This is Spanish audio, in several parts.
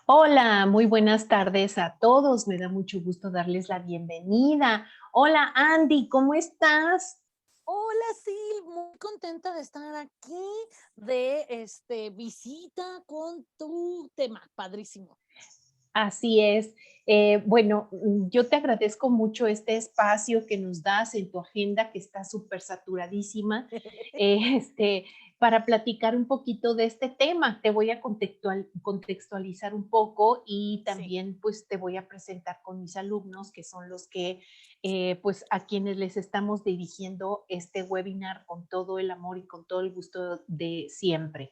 Hola, muy buenas tardes a todos. Me da mucho gusto darles la bienvenida. Hola, Andy, ¿cómo estás? Hola, Sil, muy contenta de estar aquí de visita con tu tema, padrísimo. Así es. Bueno, yo te agradezco mucho este espacio que nos das en tu agenda, que está súper saturadísima, este, para platicar un poquito de este tema. Te voy a contextualizar un poco y Sí. también pues te voy a presentar con mis alumnos, que son los que pues a quienes les estamos dirigiendo este webinar con todo el amor y con todo el gusto de siempre.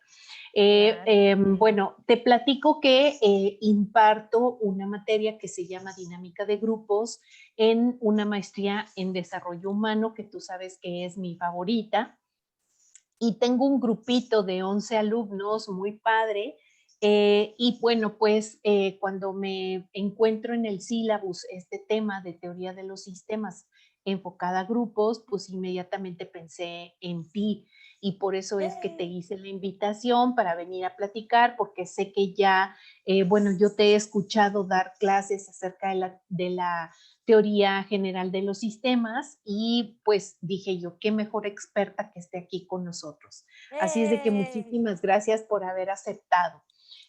Claro. Bueno, te platico que imparto una materia que se llama Dinámica de Grupos en una maestría en Desarrollo Humano, que tú sabes que es mi favorita. Y tengo un grupito de 11 alumnos, muy padre. Y bueno, pues cuando me encuentro en el sílabus este tema de teoría de los sistemas enfocada a grupos, pues inmediatamente pensé en ti y por eso es que te ¡Eh! hice la invitación para venir a platicar, porque sé que ya, bueno, yo te he escuchado dar clases acerca de la teoría general de los sistemas y pues dije yo, qué mejor experta que esté aquí con nosotros. Así es de que ¡Eh! muchísimas gracias por haber aceptado.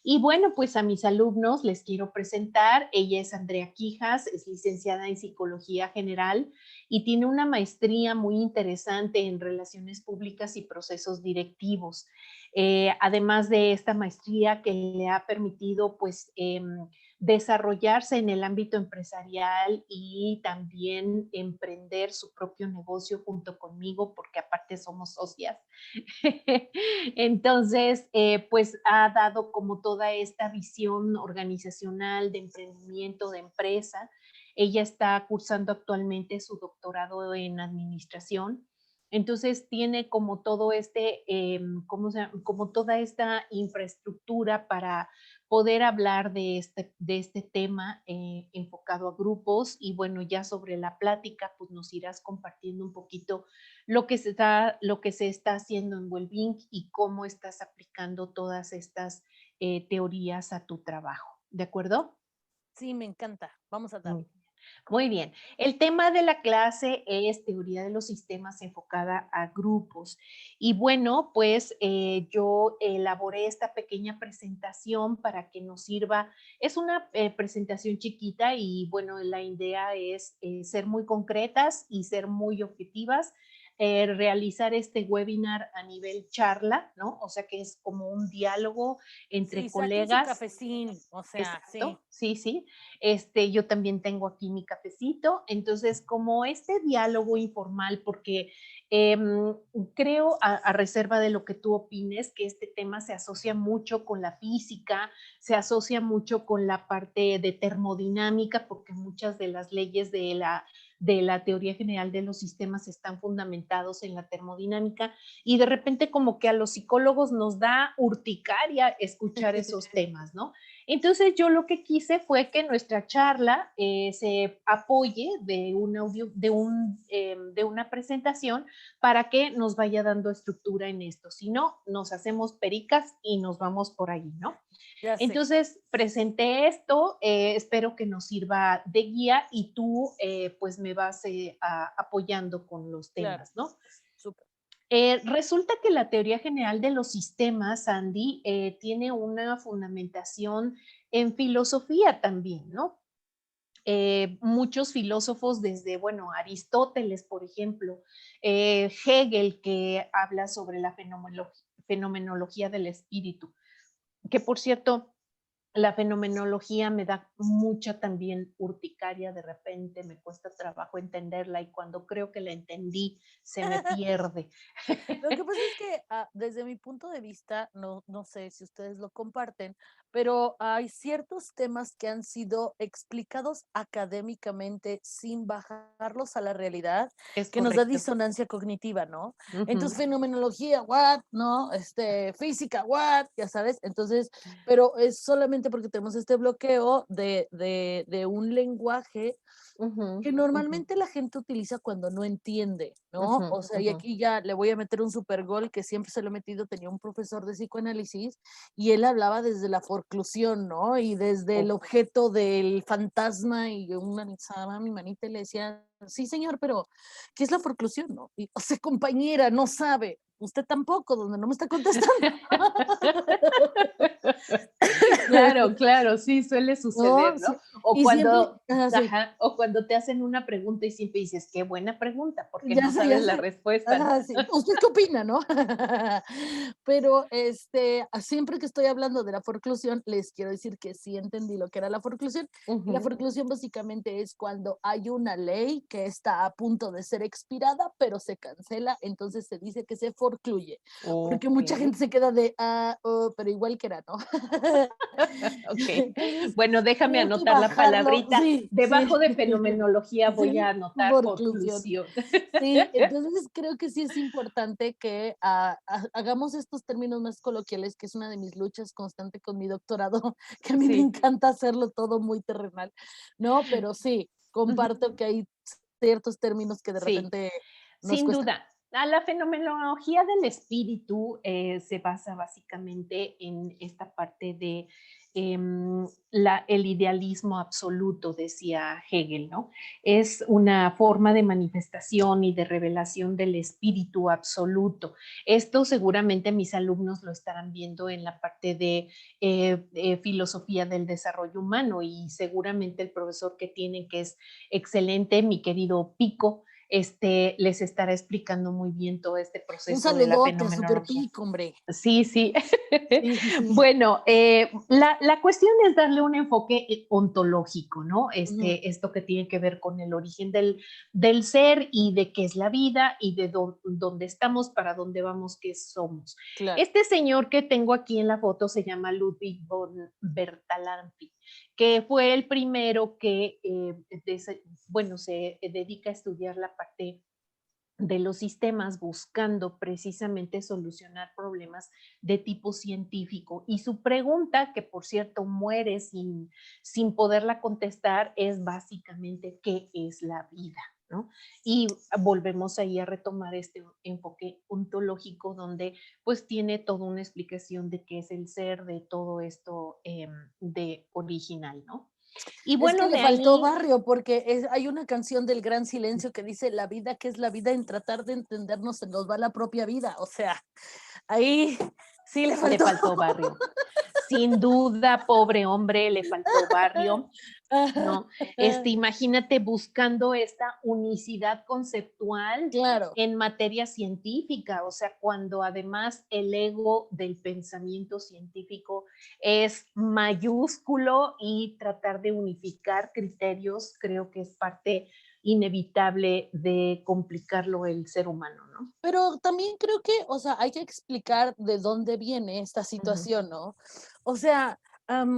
Y bueno, pues a mis alumnos les quiero presentar. Ella es Andrea Quijas, es licenciada en Psicología General y tiene una maestría muy interesante en Relaciones Públicas y Procesos Directivos. Además de esta maestría que le ha permitido pues desarrollarse en el ámbito empresarial y también emprender su propio negocio junto conmigo, porque aparte somos socias. Entonces, pues ha dado como toda esta visión organizacional de emprendimiento de empresa. Ella está cursando actualmente su doctorado en administración. Entonces tiene como todo como toda esta infraestructura para poder hablar de este tema enfocado a grupos y bueno, ya sobre la plática, pues nos irás compartiendo un poquito lo que se está haciendo en Wellbeing y cómo estás aplicando todas estas teorías a tu trabajo. ¿De acuerdo? Sí, me encanta. Vamos a Mm. darle. Muy bien. El tema de la clase es teoría de los sistemas enfocada a grupos. Y bueno, pues yo elaboré esta pequeña presentación para que nos sirva. Es una presentación chiquita y bueno, la idea es ser muy concretas y ser muy objetivas. Realizar este webinar a nivel charla, ¿no? O sea que es como un diálogo entre Sí, saquen su colegas. cafecín, o sea, sí. Exacto, sí, sí. Yo también tengo aquí mi cafecito. Entonces, como este diálogo informal, porque creo, a reserva de lo que tú opines, que este tema se asocia mucho con la física, se asocia mucho con la parte de termodinámica, porque muchas de las leyes de la teoría general de los sistemas están fundamentados en la termodinámica y de repente como que a los psicólogos nos da urticaria escuchar esos temas, ¿no? Entonces yo lo que quise fue que nuestra charla se apoye de un audio, de una presentación para que nos vaya dando estructura en esto. Si no, nos hacemos pericas y nos vamos por ahí, ¿no? Ya sé. Entonces presenté esto, espero que nos sirva de guía y tú pues me vas apoyando con los Claro. temas, ¿no? Súper. Resulta que la teoría general de los sistemas, Andy, tiene una fundamentación en filosofía también, ¿no? Muchos filósofos desde, bueno, Aristóteles, por ejemplo, Hegel, que habla sobre la fenomenología del espíritu, que por cierto, la fenomenología me da mucha también urticaria, de repente me cuesta trabajo entenderla y cuando creo que la entendí, se me pierde. Lo que pasa es que, desde mi punto de vista, no sé si ustedes lo comparten, pero hay ciertos temas que han sido explicados académicamente sin bajarlos a la realidad, Es que nos da correcto. disonancia cognitiva, ¿no? Entonces, Ujú. fenomenología, what, ¿no? Física, what, ya sabes. Entonces, pero es solamente precisamente porque tenemos este bloqueo de un lenguaje Ujú, que ujú, normalmente la gente utiliza cuando no entiende, ¿no? ujú, O sea, y ujú. aquí ya le voy a meter un super gol que siempre se lo he metido, tenía un profesor de psicoanálisis y él hablaba desde la forclusión, ¿no? Y desde el Uf. objeto del fantasma y yo una alzaba mi manita y le decía, sí, señor, pero ¿qué es la forclusión, no? Y, o sea, compañera, no sabe. Usted tampoco, donde no me está contestando. Claro, claro, sí, suele suceder, No, ¿no? sí. O Y siempre, cuando sí. ajá, o cuando te hacen una pregunta y siempre dices: "Qué buena pregunta", porque Ya no sé, ya sabes la sé. respuesta, ¿no? Ajá, sí. ¿Usted qué opina, no? Pero, siempre que estoy hablando de la forclusión, les quiero decir que sí entendí lo que era la forclusión. Y la Ujú. forclusión básicamente es cuando hay una ley que está a punto de ser expirada, pero se cancela, entonces se dice que se forcluye. Porque mucha Okey. gente se queda de, oh, pero igual que era, ¿no? Okey. Entonces, Bueno, déjame creo que anotar la bajarlo, palabrita. sí, sí, Debajo de fenomenología voy a sí, anotar forclusión. forclusión. Sí, entonces creo que sí es importante que hagamos estos términos más coloquiales, que es una de mis luchas constante con mi doctorado, que a mí me Sí. encanta hacerlo todo muy terrenal, ¿no? Pero sí, Ujú. comparto que hay ciertos términos que de Sí. repente nos Sin cuestan. duda. A la fenomenología del espíritu se basa básicamente en esta parte de el idealismo absoluto, decía Hegel, ¿no? Es una forma de manifestación y de revelación del espíritu absoluto. Esto seguramente mis alumnos lo estarán viendo en la parte de filosofía del desarrollo humano y seguramente el profesor que tienen, que es excelente, mi querido Pico, les estará explicando muy bien todo este Un proceso de la saludote a Super fenomenología. Pico, hombre. Sí, sí. Sí, sí, sí. Bueno, la cuestión es darle un enfoque ontológico, ¿no? Ujú, Esto que tiene que ver con el origen del ser y de qué es la vida y de dónde estamos, para dónde vamos, qué somos. claro. Este señor que tengo aquí en la foto se llama Ludwig von Bertalanffy, que fue el primero que, bueno, se dedica a estudiar la parte de los sistemas buscando precisamente solucionar problemas de tipo científico. Y su pregunta, que por cierto muere sin poderla contestar, es básicamente ¿qué es la vida? ¿No? Y volvemos ahí a retomar este enfoque ontológico donde pues tiene toda una explicación de qué es el ser, de todo esto de original, ¿no? Y Es que bueno, le de faltó ahí barrio, porque hay una canción del Gran Silencio que dice: "La vida, ¿que es la vida? En tratar de entendernos se nos va la propia vida". O sea, ahí sí le le faltó. faltó barrio. Sin duda, pobre hombre, le faltó barrio, ¿no? Imagínate buscando esta unicidad conceptual Claro, en materia científica, o sea, cuando además el ego del pensamiento científico es mayúsculo y tratar de unificar criterios creo que es parte inevitable de complicarlo el ser humano, ¿no? pero también creo que, o sea, hay que explicar de dónde viene esta Ujú, situación, ¿no? O sea,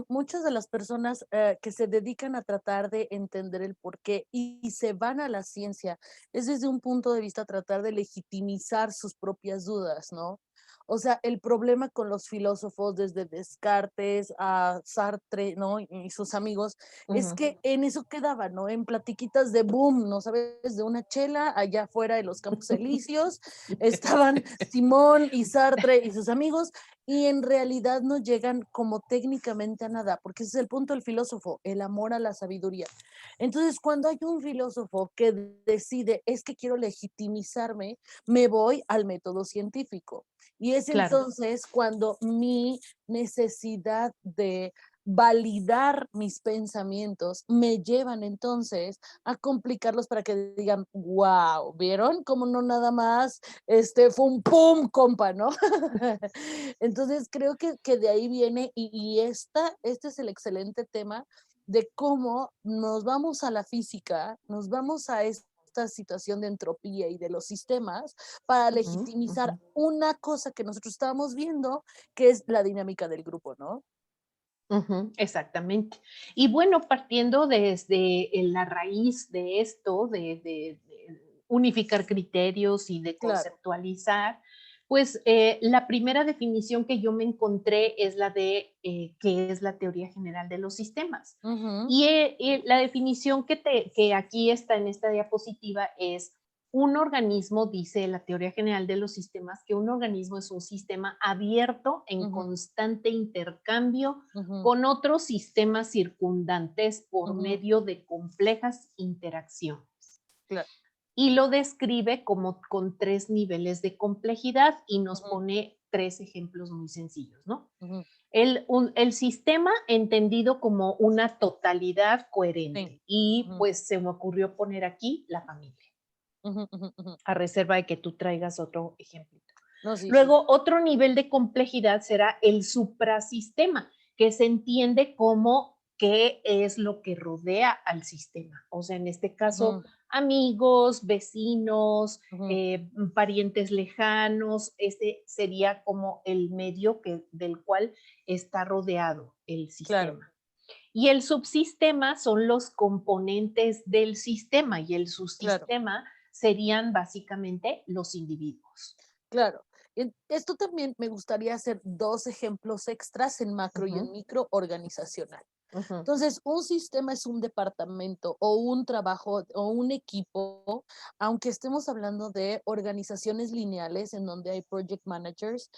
muchas de las personas, que se dedican a tratar de entender el porqué y se van a la ciencia, es desde un punto de vista tratar de legitimizar sus propias dudas, ¿no? O sea, el problema con los filósofos, desde Descartes a Sartre, ¿no? Y sus amigos, es ujú. que en eso quedaba, ¿no? En platiquitas de boom, ¿no sabes? De una chela allá afuera de los Campos Elíseos, estaban Simón y Sartre y sus amigos, y en realidad no llegan como técnicamente a nada, porque ese es el punto del filósofo, el amor a la sabiduría. Entonces, cuando hay un filósofo que decide, es que quiero legitimizarme, me voy al método científico. Y es Claro. entonces cuando mi necesidad de validar mis pensamientos me llevan entonces a complicarlos para que digan, wow, ¿vieron? Como no nada más, fue un pum, compa, ¿no? Entonces creo que de ahí viene y este es el excelente tema de cómo nos vamos a la física, nos vamos a esta situación de entropía y de los sistemas para Ujú, legitimizar ujú. una cosa que nosotros estábamos viendo, que es la dinámica del grupo, ¿no? Ujú, exactamente. Y bueno, partiendo desde la raíz de esto, de unificar criterios y de Claro. conceptualizar, Pues la primera definición que yo me encontré es la de qué es la teoría general de los sistemas. Ujú, Y la definición que aquí está en esta diapositiva es un organismo, dice la teoría general de los sistemas, que un organismo es un sistema abierto en ujú, constante intercambio ujú, con otros sistemas circundantes por ujú, medio de complejas interacciones claro, y lo describe como con tres niveles de complejidad y nos ujú, pone tres ejemplos muy sencillos, ¿no? ujú, El sistema entendido como una totalidad sí, coherente y ujú, pues se me ocurrió poner aquí la familia, ujú, ujú, ujú. a reserva de que tú traigas otro ejemplo. No, sí, sí, Luego, otro nivel de complejidad será el suprasistema, que se entiende como qué es lo que rodea al sistema. O sea, en este caso, ujú, amigos, vecinos, ujú, parientes lejanos, este sería como el medio del cual está rodeado el claro, sistema. Y el subsistema son los componentes del sistema y el claro. subsistema serían básicamente los individuos. Claro. Esto también me gustaría hacer dos ejemplos extras en macro y en Ujú. micro organizacional. Ujú, Entonces, un sistema es un departamento o un trabajo o un equipo, aunque estemos hablando de organizaciones lineales en donde hay project managers,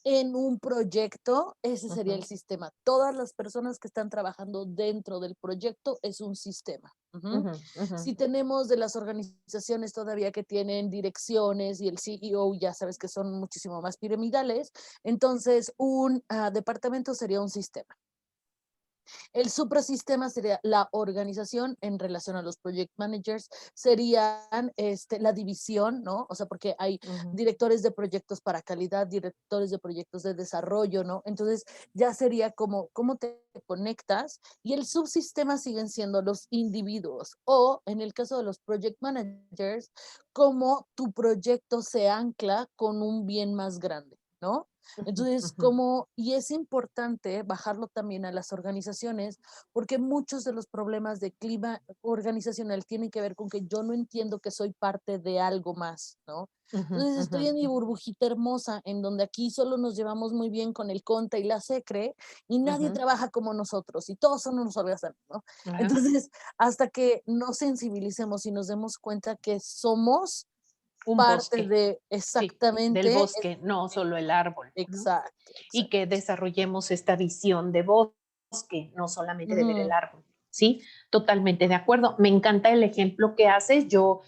en un proyecto, ese sería el ujú, sistema. Todas las personas que están trabajando dentro del proyecto es un sistema. Ujú. ujú, ujú, Si tenemos de las organizaciones todavía que tienen direcciones y el CEO, ya sabes que son muchísimo más piramidales, entonces un departamento sería un sistema. El suprasistema sería la organización en relación a los project managers, serían la división, ¿no? O sea, porque hay ujú, directores de proyectos para calidad, directores de proyectos de desarrollo, ¿no? Entonces ya sería como cómo te conectas y el subsistema siguen siendo los individuos o en el caso de los project managers, cómo tu proyecto se ancla con un bien más grande, ¿no? ujú, Entonces, ujú, como, y es importante bajarlo también a las organizaciones, porque muchos de los problemas de clima organizacional tienen que ver con que yo no entiendo que soy parte de algo más, ¿no? ujú, Entonces ujú, estoy en mi ujú, burbujita hermosa, en donde aquí solo nos llevamos muy bien con el CONTA y la SECRE, y nadie ujú, trabaja como nosotros, y todos son unos holgazanes, ¿no? ajá. Entonces, hasta que nos sensibilicemos y nos demos cuenta que somos Un parte bosque, de sí, del exactamente, bosque, no solo el árbol, ¿no? exacto, Y exacto. que desarrollemos esta visión de bosque, no solamente de ver el Ujú, árbol. Sí, totalmente de acuerdo. Me encanta el ejemplo que haces. Yo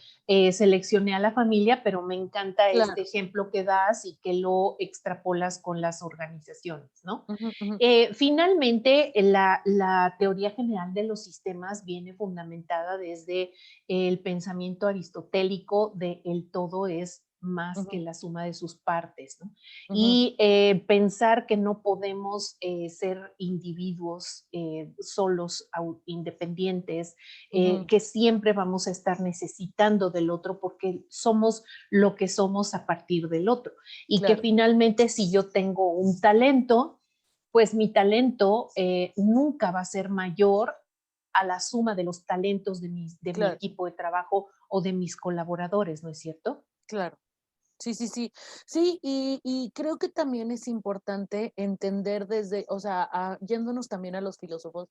seleccioné a la familia, pero me encanta este claro. ejemplo que das y que lo extrapolas con las organizaciones, ¿no? Ujú, ujú, Finalmente, la teoría general de los sistemas viene fundamentada desde el pensamiento aristotélico de el todo es más que ujú, la suma de sus partes, ¿no? ujú, Y pensar que no podemos ser individuos solos, independientes, ujú, que siempre vamos a estar necesitando del otro porque somos lo que somos a partir del otro. Y que claro, finalmente si yo tengo un talento, pues mi talento nunca va a ser mayor a la suma de los talentos de mi claro, equipo de trabajo o de mis colaboradores, ¿no es cierto? claro. Sí, sí, sí. Sí, y creo que también es importante entender desde, o sea, yéndonos también a los filósofos,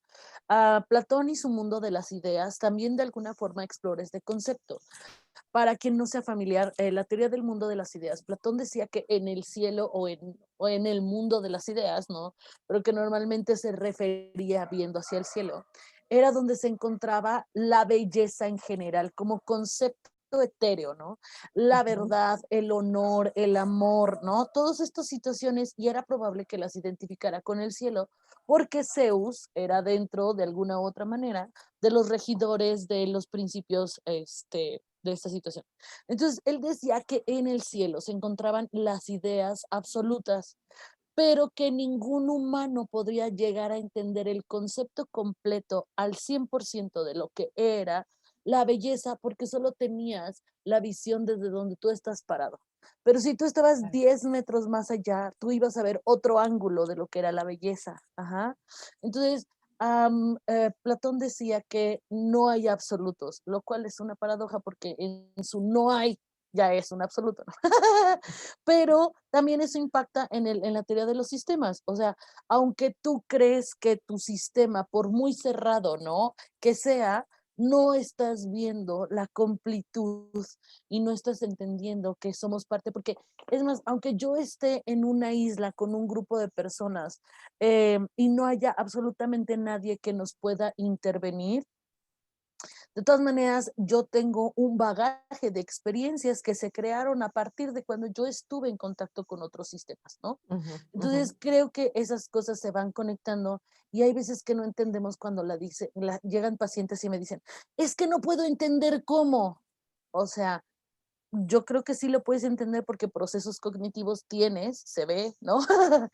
a Platón y su mundo de las ideas también de alguna forma explora este concepto. Para quien no sea familiar, la teoría del mundo de las ideas, Platón decía que en el cielo o en el mundo de las ideas, ¿no? Pero que normalmente se refería viendo hacia el cielo, era donde se encontraba la belleza en general como concepto etéreo, ¿no? La Ujú, verdad, el honor, el amor, ¿no? Todas estas situaciones y era probable que las identificara con el cielo porque Zeus era dentro de alguna u otra manera de los regidores de los principios de esta situación. Entonces, él decía que en el cielo se encontraban las ideas absolutas, pero que ningún humano podría llegar a entender el concepto completo al 100% de lo que era la belleza, porque solo tenías la visión desde donde tú estás parado. Pero si tú estabas claro. 10 metros más allá, tú ibas a ver otro ángulo de lo que era la belleza. Ajá. Entonces, Platón decía que no hay absolutos, lo cual es una paradoja porque en su no hay ya es un absoluto, ¿no? Pero también eso impacta en la teoría de los sistemas. O sea, aunque tú crees que tu sistema, por muy cerrado, ¿no? Que sea, no estás viendo la completud y no estás entendiendo que somos parte, porque es más, aunque yo esté en una isla con un grupo de personas y no haya absolutamente nadie que nos pueda intervenir, de todas maneras, yo tengo un bagaje de experiencias que se crearon a partir de cuando yo estuve en contacto con otros sistemas, ¿no? Ujú, ujú. Entonces, creo que esas cosas se van conectando y hay veces que no entendemos cuando llegan pacientes y me dicen, es que no puedo entender cómo. O sea, yo creo que sí lo puedes entender porque procesos cognitivos tienes, se ve, ¿no?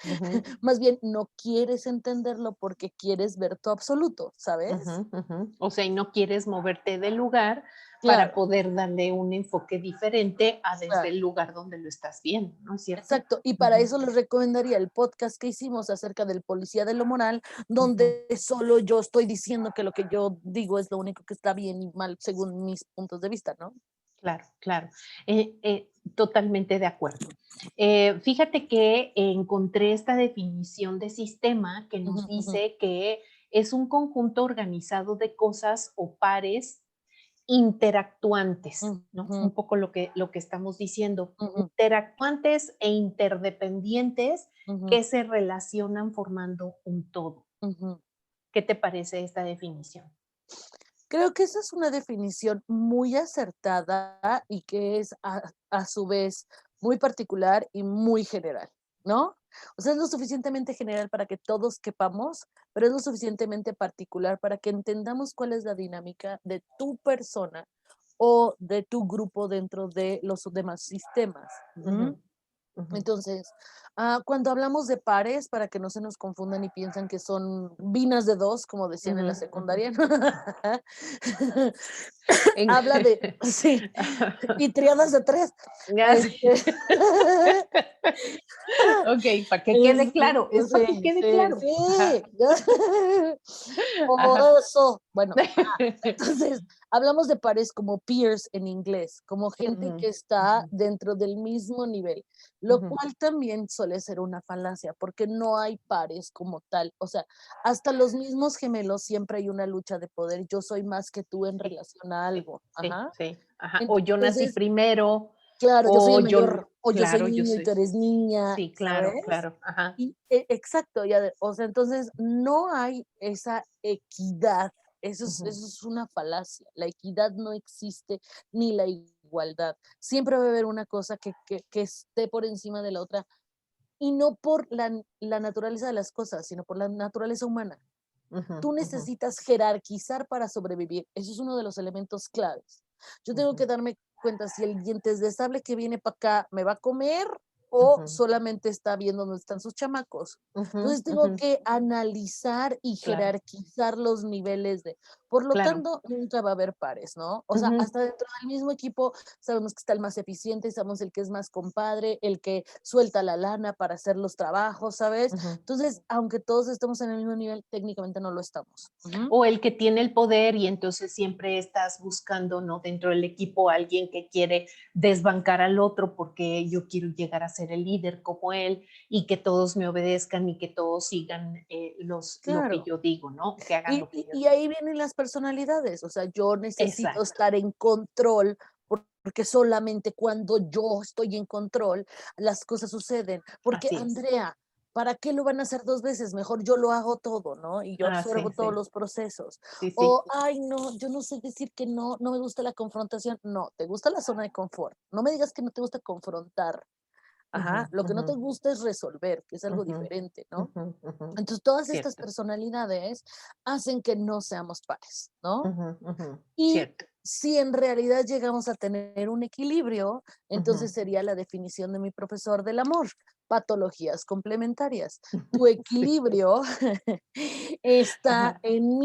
Ujú, Más bien, no quieres entenderlo porque quieres ver tu absoluto, ¿sabes? ujú, ujú. O sea, y no quieres moverte del lugar para Claro, poder darle un enfoque diferente a desde claro. el lugar donde lo estás viendo, ¿no es cierto? Exacto, y para Ujú, eso les recomendaría el podcast que hicimos acerca del policía de lo moral, ujú. donde solo yo estoy diciendo que lo que yo digo es lo único que está bien y mal según mis puntos de vista, ¿no? Claro, claro. Totalmente de acuerdo. Fíjate que encontré esta definición de sistema que Ujú, nos ujú, dice que es un conjunto organizado de cosas o pares interactuantes, ¿no? ujú, Un poco lo que estamos diciendo, ujú, interactuantes e interdependientes ujú, que se relacionan formando un todo. ujú. ¿Qué te parece esta definición? Creo que esa es una definición muy acertada y que es a su vez muy particular y muy general, ¿no? O sea, es lo suficientemente general para que todos quepamos, pero es lo suficientemente particular para que entendamos cuál es la dinámica de tu persona o de tu grupo dentro de los demás sistemas. Ujú, ¿M? ujú. Entonces, cuando hablamos de pares, para que no se nos confundan y piensan que son binas de dos, como decían en Ujú, la ujú. secundaria, En habla de, sí, y triadas de tres. Ya sé. Este, Okey, para que quede es, claro, es para que sí, quede sí, claro. Ajá, sí. Por ajá. eso, bueno, entonces, hablamos de pares como peers en inglés, como gente Ujú, que está ujú, dentro del mismo nivel, lo ujú. cual también suele ser una falacia, porque no hay pares como tal. O sea, hasta los mismos gemelos siempre hay una lucha de poder. Yo soy más que tú en Sí, relación a sí, algo. sí, Ajá. sí, ajá. O yo nací Entonces, primero, claro, yo soy o el yo mayor, o yo soy claro, yo niño y soy tú eres niña, sí, claro, ¿sabes? claro, ajá. Y, exacto, ya o sea, entonces no hay esa equidad, Ujú, eso es una falacia, la equidad no existe, ni la igualdad. Siempre va a haber una cosa que esté por encima de la otra, y no por la naturaleza de las cosas, sino por la naturaleza humana. ujú, Tú ujú, necesitas jerarquizar para sobrevivir, eso es uno de los elementos claves. Yo tengo ujú, que darme cuenta si el dientes de sable que viene para acá me va a comer o ujú, solamente está viendo dónde están sus chamacos. ujú, Entonces tengo ujú. que analizar y Claro, jerarquizar los niveles de, por lo claro. tanto, nunca va a haber pares, ¿no? O sea, Ujú, hasta dentro del mismo equipo sabemos que está el más eficiente, sabemos el que es más compadre, el que suelta la lana para hacer los trabajos, ¿sabes? ujú. Entonces, aunque todos estemos en el mismo nivel, técnicamente no lo estamos. Ujú. O el que tiene el poder y entonces siempre estás buscando, ¿no? Dentro del equipo alguien que quiere desbancar al otro porque yo quiero llegar a ser el líder como él y que todos me obedezcan y que todos sigan lo que Claro. yo digo, ¿no? Que hagan Y, lo que yo y digo. ahí vienen las personalidades, o sea, yo necesito Exacto. estar en control porque solamente cuando yo estoy en control las cosas suceden. Porque, Así es. Andrea, ¿para qué lo van a hacer dos veces? Mejor yo lo hago todo, ¿no? Y yo Ah, absorbo sí, todos sí. los procesos. Sí, sí. O, ay, no, yo no sé decir que no, no me gusta la confrontación. No, te gusta la zona de confort. No me digas que no te gusta confrontar. Ujú, Ajá, lo que no ujú, te gusta es resolver, que es algo ujú, diferente, ¿no? ujú, ujú. Entonces, todas estas Cierto. personalidades hacen que no seamos pares, ¿no? Ujú, ujú. Y Cierto. si en realidad llegamos a tener un equilibrio, Ujú. entonces sería la definición de mi profesor del amor, patologías complementarias. Tu equilibrio está Ajá. en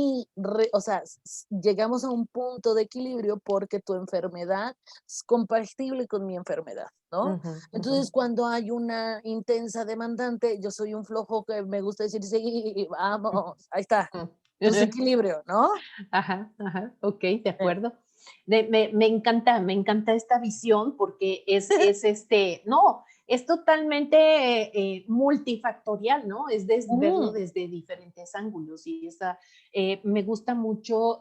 o sea, llegamos a un punto de equilibrio porque tu enfermedad es compatible con mi enfermedad, ¿no? Ujú, ujú. Entonces, cuando hay una intensa demandante, yo soy un flojo que me gusta decir, sí, vamos, ahí está, Ujú. tu equilibrio, ¿no? Ajá, ajá, okey, de Eh, acuerdo. Me encanta esta visión porque no, es totalmente multifactorial, ¿no? Es verlo desde diferentes ángulos y me gusta mucho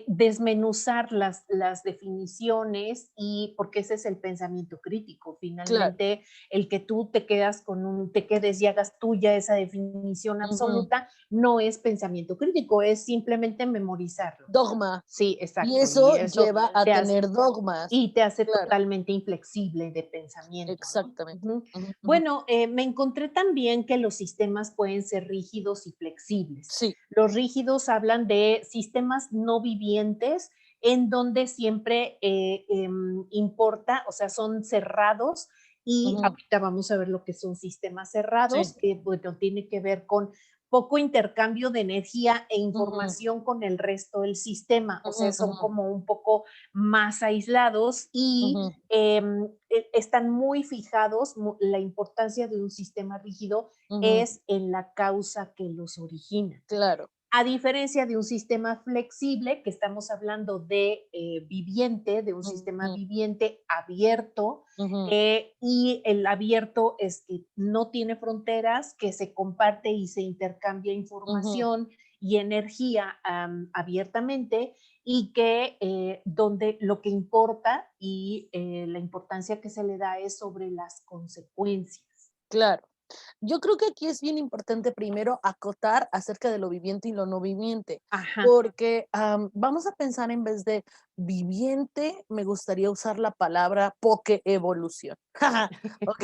desmenuzar las definiciones y porque ese es el pensamiento crítico. Claro. Finalmente, el que tú te quedes y hagas tuya esa definición absoluta, no es pensamiento crítico, es simplemente memorizarlo. Dogma. Sí, Y exacto. Y eso eso lleva a te hace, tener dogmas. y te hace Claro, totalmente inflexible de pensamiento, ¿no? exactamente. Ujú. Ujú, ujú. Bueno, me encontré también que los sistemas pueden ser rígidos y flexibles. Sí. Los rígidos hablan de sistemas no vivientes en donde siempre importa, o sea, son cerrados y Ujú, ahorita vamos a ver lo que son sistemas sí. cerrados, que bueno, tiene que ver con poco intercambio de energía e Ujú, información con el resto del sistema, o ujú, sea, son ujú, como un poco más aislados y ujú, están muy fijados. La importancia de un sistema rígido ujú. es en la causa que los origina. Claro. A diferencia de un sistema flexible, que estamos hablando de viviente, de un sistema Ujú, viviente abierto, ujú, y el abierto es que no tiene fronteras, que se comparte y se intercambia ujú, información y energía abiertamente y que donde lo que importa y la importancia que se le da es sobre las consecuencias. claro. Yo creo que aquí es bien importante primero acotar acerca de lo viviente y lo no viviente, Ajá, porque vamos a pensar en vez de viviente, me gustaría usar la palabra evolución. ¿Ok?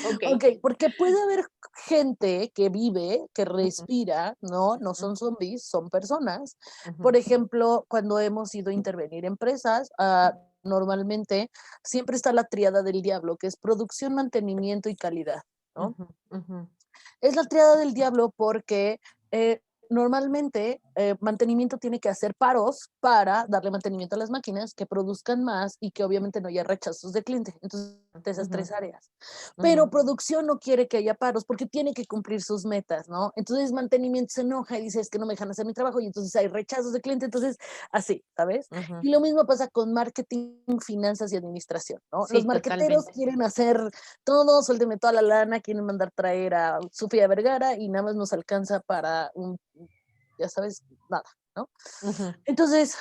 ok. Ok, porque puede haber gente que vive, que Ujú, respira, ¿no? No ujú, son zombies, son personas. Por ujú, ejemplo, cuando hemos ido a intervenir empresas, normalmente siempre está la tríada del diablo, que es producción, mantenimiento y calidad. ¿No? ujú, ujú, Es la triada del diablo porque normalmente mantenimiento tiene que hacer paros para darle mantenimiento a las máquinas que produzcan más y que obviamente no haya rechazos de cliente. Entonces, de esas ujú, tres áreas. ujú. Pero producción no quiere que haya paros porque tiene que cumplir sus metas, ¿no? Entonces mantenimiento se enoja y dice, es que no me dejan hacer mi trabajo y entonces hay rechazos de cliente, entonces así, ¿sabes? Ujú. Y lo mismo pasa con marketing, finanzas y administración, ¿no? Los Sí, marqueteros totalmente. quieren hacer todo, suélteme toda la lana, quieren mandar traer a Sofía Vergara y nada más nos alcanza para ya sabes, nada, ¿no? Ujú, Entonces,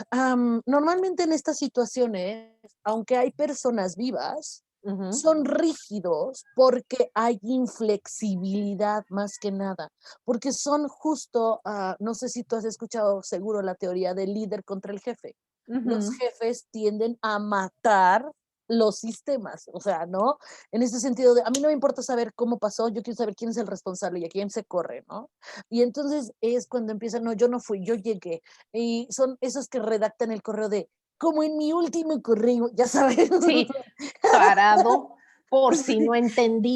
normalmente en estas situaciones, aunque hay personas vivas, ujú, son rígidos porque hay inflexibilidad más que nada, porque son justo, no sé si tú has escuchado seguro la teoría del líder contra el jefe. Los ujú. jefes tienden a matar los sistemas, o sea, ¿no? En ese sentido de, a mí no me importa saber cómo pasó, yo quiero saber quién es el responsable y a quién se corre, ¿no? Y entonces es cuando empiezan, no, yo no fui, yo llegué. Y son esos que redactan el correo de, como en mi último correo, ya sabes. Sí, parado, por si Sí, no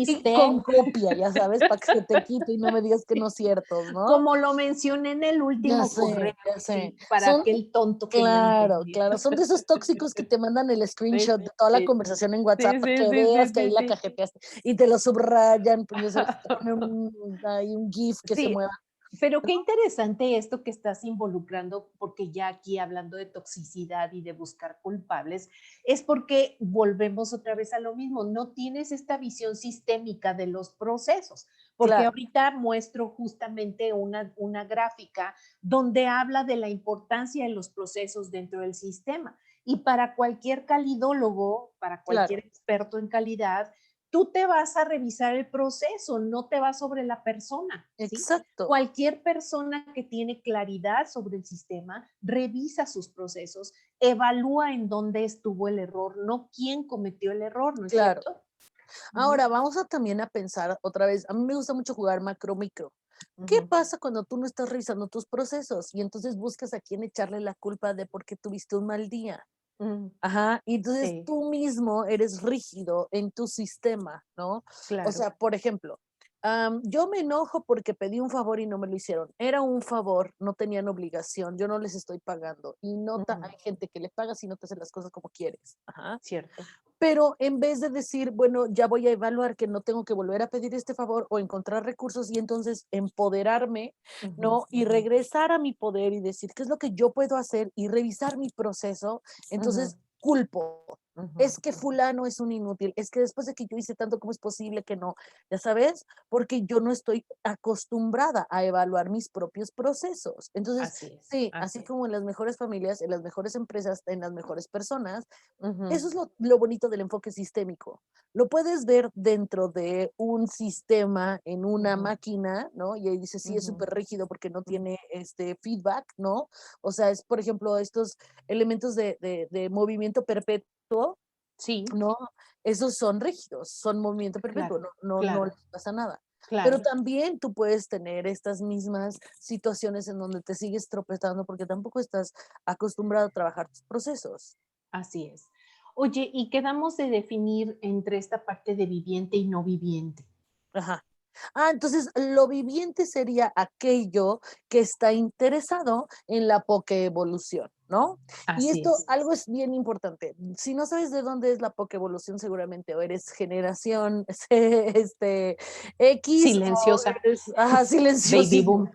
y entendiste, con copia, ya sabes, para que se te quite y no me digas que no es cierto, ¿no? como lo mencioné en el Ya último correo, sé, ya sé. sí, para Son aquel tonto que no claro, entendió. claro, son de esos tóxicos que te mandan el Sí, screenshot de toda la sí, conversación en sí, WhatsApp para sí, que sí, sí, veas que ahí sí, la sí. cajeteaste y te lo subrayan, pues ya sabes, te ponen ahí un GIF que se Sí, mueva. pero qué interesante esto que estás involucrando, porque ya aquí hablando de toxicidad y de buscar culpables, es porque volvemos otra vez a lo mismo, no tienes esta visión sistémica de los procesos, porque Claro, ahorita muestro justamente una gráfica donde habla de la importancia de los procesos dentro del sistema. Y para cualquier calidólogo, para cualquier claro, experto en calidad, tú te vas a revisar el proceso, no te vas sobre la persona, ¿sí? exacto. Cualquier persona que tiene claridad sobre el sistema revisa sus procesos, evalúa en dónde estuvo el error, no quién cometió el error, ¿no es Claro. cierto? Ujú, Ahora vamos a también a pensar otra vez, a mí me gusta mucho jugar macro micro. ¿Qué ujú, pasa cuando tú no estás revisando tus procesos y entonces buscas a quién echarle la culpa de por qué tuviste un mal día? ujú, Ajá, y entonces sí, tú mismo eres rígido en tu sistema, ¿no? O claro. sea, por ejemplo, Yo me enojo porque pedí un favor y no me lo hicieron. Era un favor, no tenían obligación, yo no les estoy pagando. Y Ujú, hay gente que le pagas y no te hace las cosas como quieres. Ajá. cierto. Pero en vez de decir, bueno, ya voy a evaluar que no tengo que volver a pedir este favor o encontrar recursos y entonces empoderarme, Ujú, ¿no? Y ujú, regresar a mi poder y decir qué es lo que yo puedo hacer y revisar mi proceso, ujú, entonces culpo. ujú, Es que ujú. fulano es un inútil, es que después de que yo hice tanto, ¿cómo es posible que no? Ya sabes, porque yo no estoy acostumbrada a evaluar mis propios procesos. Entonces, Así es, sí, así así es. como en las mejores familias, en las mejores empresas, en las mejores personas, Ujú, eso es lo bonito del enfoque sistémico. Lo puedes ver dentro de un sistema, en una ujú, máquina, ¿no? Y ahí dice, sí, es ujú, súper rígido porque no ujú. tiene feedback, ¿no? O sea, es, por ejemplo, estos elementos de movimiento perpetuo, Sí, ¿no? Esos son rígidos, son movimiento perpetuo, claro, no claro, les pasa nada. Pero claro. también tú puedes tener estas mismas situaciones en donde te sigues tropezando porque tampoco estás acostumbrado a trabajar tus procesos. Así es. Oye, y quedamos de definir entre esta parte de viviente y no viviente. Ajá. Entonces lo viviente sería aquello que está interesado en la pokeevolución, ¿no? Y Así esto, es. algo es bien importante. Si no sabes de dónde es la pokeevolución, seguramente o eres generación X o Silenciosa, eres baby silenciosísima, boom,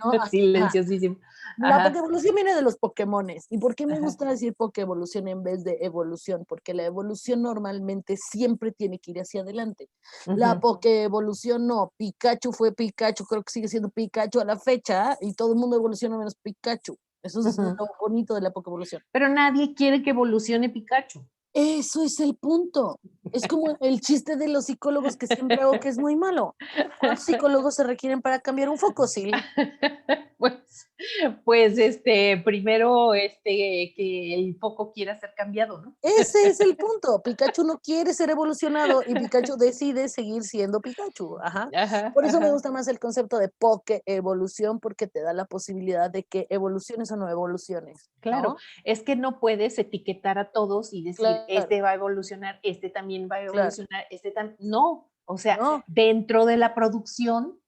¿no? Ajá. silenciosísimo. La Ajá, Pokevolución viene de los Pokémones. ¿Y por qué me ajá. gusta decir Pokevolución en vez de evolución? Porque la evolución normalmente siempre tiene que ir hacia adelante. La Ujú. Pokevolución no. Pikachu fue Pikachu, creo que sigue siendo Pikachu a la fecha y todo el mundo evoluciona menos Pikachu. Eso es lo Ujú. bonito de la Pokevolución. Pero nadie quiere que evolucione Pikachu. Eso es el punto. Es como el chiste de los psicólogos que siempre hago que es muy malo. ¿Cuántos psicólogos se requieren para cambiar un foco, Sil? Pues, primero, que el foco quiera ser cambiado, ¿no? Ese es el punto. Pikachu no quiere ser evolucionado y Pikachu decide seguir siendo Pikachu. Ajá. Ajá, Por eso me ajá. gusta más el concepto de poke evolución porque te da la posibilidad de que evoluciones o no evoluciones, Claro, ¿no? es que no puedes etiquetar a todos y decir, Claro, este va a evolucionar, este también va a claro. evolucionar, este también. No, o sea, No, dentro de la producción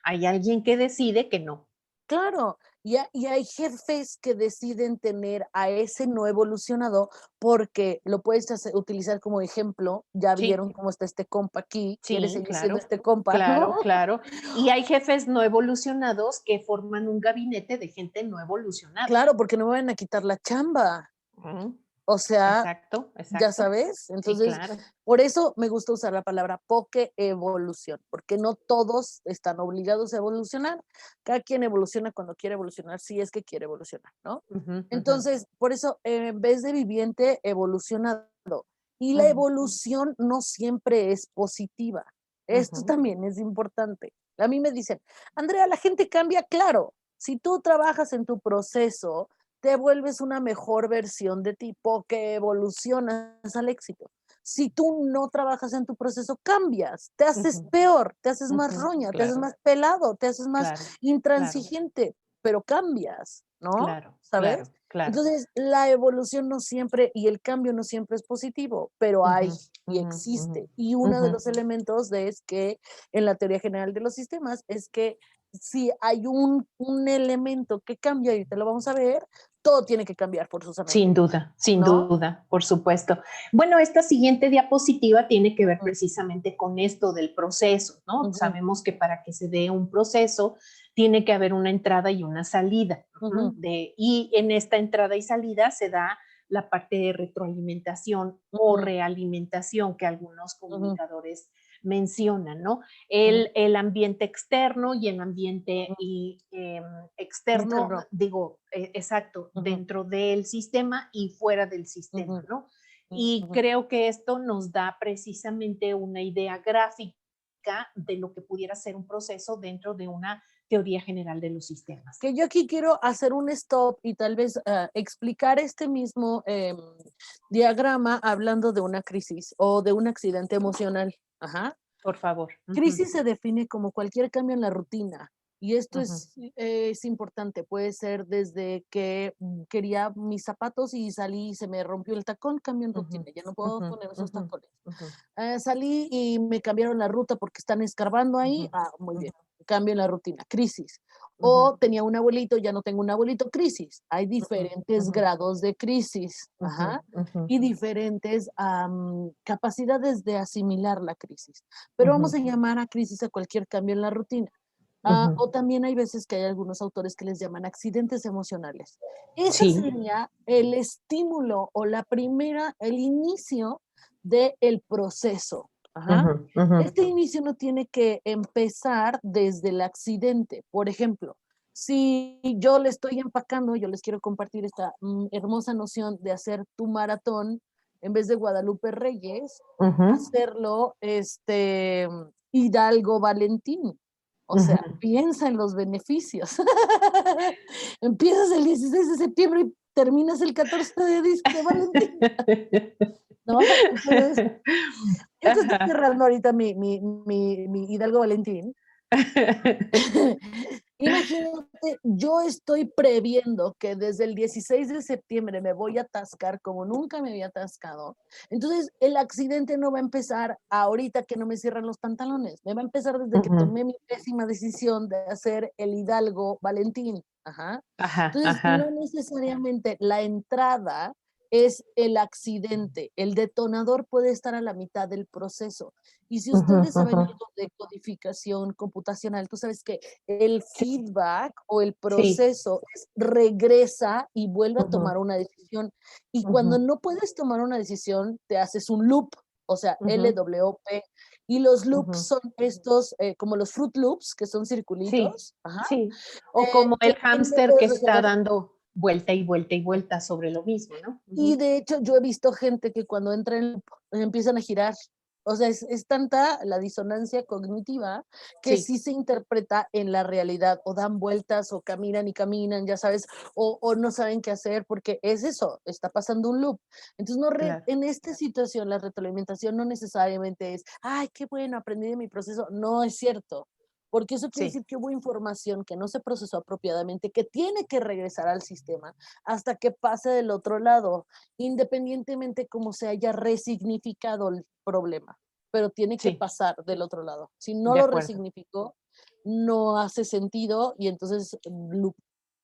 hay alguien que decide que no. claro. Y hay jefes que deciden tener a ese no evolucionado porque lo puedes utilizar como ejemplo. Ya Sí, vieron cómo está este compa aquí. ¿Quieres sí, seguir siendo claro, este compa? claro, ¿No? claro. Y hay jefes no evolucionados que forman un gabinete de gente no evolucionada. Claro, porque no me van a quitar la chamba. Ujú. O sea, Exacto, ya exacto. sabes, Sí, entonces, claro. por eso me gusta usar la palabra evolución, porque no todos están obligados a evolucionar. Cada quien evoluciona cuando quiere evolucionar, si es que quiere evolucionar, ¿no? Ujú, ujú, Entonces, por eso, en vez de viviente, evolucionado. Y la ujú, evolución no siempre es positiva. Esto ujú. también es importante. A mí me dicen, Andrea, la gente cambia, claro. Si tú trabajas en tu proceso, te vuelves una mejor versión de ti porque evolucionas al éxito. Si tú no trabajas en tu proceso, cambias, te haces Ujú, peor, te haces más ujú. roña, te haces Claro, más pelado, te haces más claro, claro, intransigente, pero cambias, ¿no? claro, ¿Sabes? claro, claro. Entonces, la evolución no siempre y el cambio no siempre es positivo, pero hay Ujú, y ujú, ujú, existe. Y uno de ujú. los elementos de es que en la teoría general de los sistemas es que si hay un elemento que cambia, y te lo vamos a ver, todo tiene que cambiar forzosamente, Sin ¿no? duda, por supuesto. Bueno, esta siguiente diapositiva tiene que ver Ujú, precisamente con esto del proceso, ¿no? ujú, Sabemos que para que se dé un proceso tiene que haber una entrada y una salida. ujú, Y en esta entrada y salida se da la parte de retroalimentación o ujú, realimentación que algunos ujú, comunicadores mencionan, ¿no? ujú, El ambiente externo y el ambiente ujú. externo, Interno. digo, exacto, Ujú, dentro del sistema y fuera del ujú, sistema, ¿no? Y ujú. creo que esto nos da precisamente una idea gráfica de lo que pudiera ser un proceso dentro de una teoría general de los sistemas. Que yo aquí quiero hacer un stop y tal vez explicar este mismo diagrama hablando de una crisis o de un accidente emocional. Ajá. Por favor. Uh -huh. Crisis se define como cualquier cambio en la rutina. Y esto Ujú, es importante, puede ser desde que quería mis zapatos y salí y se me rompió el tacón, cambio en ujú, rutina, ya no puedo ujú, poner esos ujú, tacones. ujú, Salí y me cambiaron la ruta porque están escarbando ujú, ahí, muy bien, cambio en la rutina, crisis. ujú, O tenía un abuelito, ya no tengo un abuelito, crisis. Hay ujú, diferentes ujú, grados de crisis, ujú, ajá, ujú, y diferentes capacidades de asimilar la crisis. Pero ujú, vamos a llamar a crisis a cualquier cambio en la rutina. ujú. O también hay veces que hay algunos autores que les llaman accidentes emocionales. Ese Sí. sería el estímulo o el inicio del proceso. Ajá. Ujú, ujú, Este inicio no tiene que empezar desde el accidente. Por ejemplo, si yo le estoy empacando, yo les quiero compartir esta hermosa noción de hacer tu maratón en vez de Guadalupe Reyes, ujú, hacerlo Hidalgo Valentín. O ujú. sea, piensa en los beneficios. Empiezas el 16 de septiembre y terminas el 14 de Valentín, ¿no? Entonces, esto está Ajá. cerrando ahorita mi Hidalgo Valentín. Imagínate, yo estoy previendo que desde el 16 de septiembre me voy a atascar como nunca me había atascado. Entonces, el accidente no va a empezar ahorita que no me cierran los pantalones. Me va a empezar desde que Ujú. tomé mi pésima decisión de hacer el Hidalgo Valentín. Ajá. Ajá, Entonces, no ajá. necesariamente la entrada es el accidente. El detonador puede estar a la mitad del proceso. Y si Ujú, ustedes saben ujú. algo de codificación computacional, tú sabes que el feedback o el Sí. proceso regresa y vuelve a Ujú, tomar una decisión. Y cuando ujú, no puedes tomar una decisión, te haces un loop, o sea, ujú, LWP. Y los loops ujú. son estos, como los Fruit Loops, que son Sí, circulitos, ajá, sí. O como que el también le hámster que puedes está recargar. dando vuelta y vuelta y vuelta sobre lo mismo, ¿no? Y Ujú. de hecho, yo he visto gente que cuando entra en loop, empiezan a girar. O sea, es tanta la disonancia cognitiva que Sí, sí se interpreta en la realidad, o dan vueltas, o caminan y caminan, ya sabes, o no saben qué hacer, porque es eso, está pasando un loop. Entonces, claro. en esta situación, la retroalimentación no necesariamente es, ay, qué bueno, aprendí de mi proceso. No es cierto, porque eso quiere Sí, decir que hubo información que no se procesó apropiadamente, que tiene que regresar al sistema hasta que pase del otro lado, independientemente cómo se haya resignificado el problema, pero tiene que sí, pasar del otro lado. Si no de lo acuerdo. resignificó, no hace sentido y entonces loop.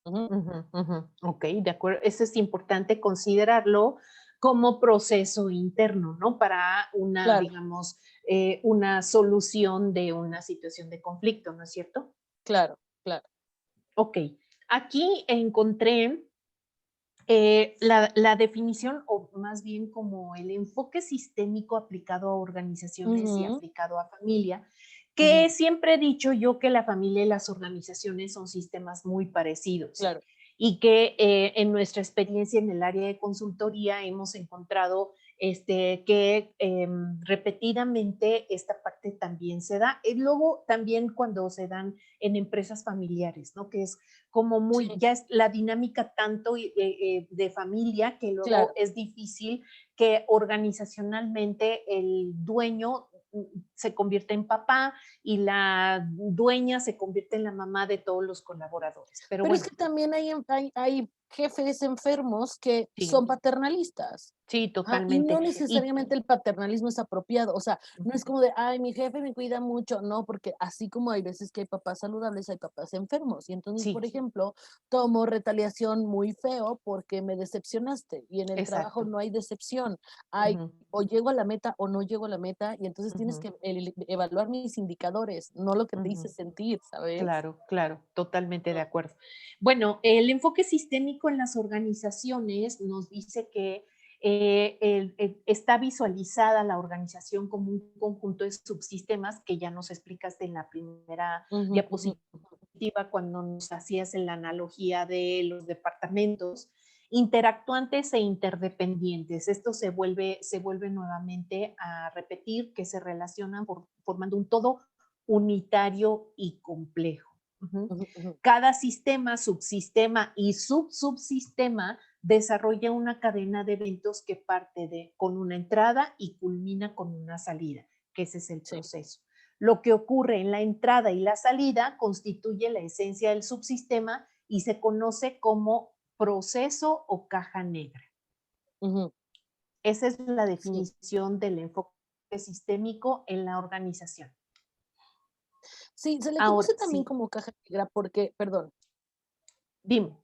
Ujú. Ujú, ujú. Ok, de acuerdo. Eso es importante considerarlo como proceso interno, ¿no? Para una, Claro, digamos, una solución de una situación de conflicto, ¿no es cierto? claro, claro. Ok, aquí encontré la definición, o más bien como el enfoque sistémico aplicado a organizaciones y Ujú, aplicado a familia, ujú, que siempre he dicho yo que la familia y las organizaciones son sistemas muy parecidos claro. y que en nuestra experiencia en el área de consultoría hemos encontrado que repetidamente esta parte también se da. Y luego también cuando se dan en empresas familiares, ¿no? Que es como muy, Sí, ya es la dinámica tanto de familia que luego claro. es difícil que organizacionalmente el dueño se convierta en papá y la dueña se convierte en la mamá de todos los colaboradores. Pero Pero es bueno, que también hay jefes enfermos que sí, son paternalistas. sí, Y totalmente. no Y necesariamente el paternalismo es apropiado, o sea, no es como de, ay, mi jefe me cuida mucho, no, porque así como hay veces que hay papás saludables, hay papás enfermos. Y entonces, por sí, ejemplo, tomo retaliación muy feo porque me decepcionaste y en el trabajo exacto. no hay decepción, hay Ujú, o llego a la meta o no llego a la meta y entonces tienes ujú, que evaluar mis indicadores, no lo que te hice ujú. sentir, ¿sabes? Claro, claro, totalmente de Mm, acuerdo. Bueno, el enfoque sistémico en las organizaciones nos dice que está visualizada la organización como un conjunto de subsistemas que ya nos explicaste en la primera ujú, ujú, diapositiva cuando nos hacías en la analogía de los departamentos, interactuantes e interdependientes. Esto se vuelve nuevamente a repetir que se relacionan formando un todo unitario y complejo. Ujú. ujú, ujú. Cada sistema, subsistema y subsubsistema desarrolla una cadena de eventos que parte con una entrada y culmina con una salida, que ese es el Sí, proceso. Lo que ocurre en la entrada y la salida constituye la esencia del subsistema y se conoce como proceso o caja negra. Ujú. Esa es la Sí. definición del enfoque sistémico en la organización. Sí, se le Ahora, conoce también sí, como caja negra porque, perdón, dime.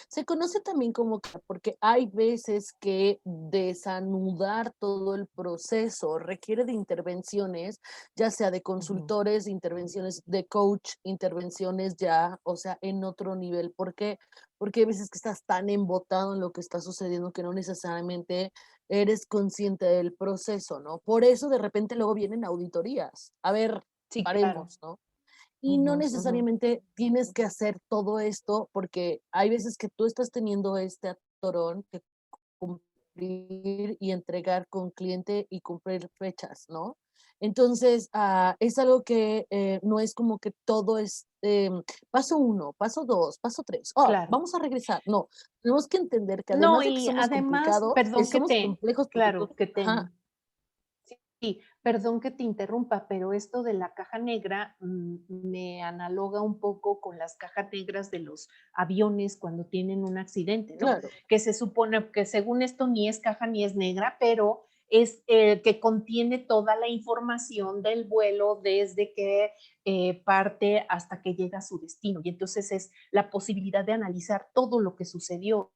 se conoce también como porque hay veces que desanudar todo el proceso requiere de intervenciones, ya sea de Ujú. consultores, intervenciones de coach, intervenciones ya, o sea, en otro nivel. ¿Por qué? Porque hay veces que estás tan embotado en lo que está sucediendo que no necesariamente eres consciente del proceso, ¿no? Por eso de repente luego vienen auditorías. A ver, Sí, claro. paremos, ¿no? Y no Ujú, ujú. necesariamente tienes que hacer todo esto, porque hay veces que tú estás teniendo este atorón que cumplir y entregar con cliente y cumplir fechas, ¿no? Entonces, es algo que no es como que todo es paso 1, paso 2, paso 3. Oh, Claro. vamos a regresar. No, tenemos que entender que No, además de que y somos además, complicados, perdón que somos te, complejos porque claro, que te, ajá, sí, perdón que te interrumpa, pero esto de la caja negra me analoga un poco con las cajas negras de los aviones cuando tienen un accidente, ¿no? claro, Que se supone que según esto ni es caja ni es negra, pero es que contiene toda la información del vuelo desde que parte hasta que llega a su destino. Y entonces es la posibilidad de analizar todo lo que sucedió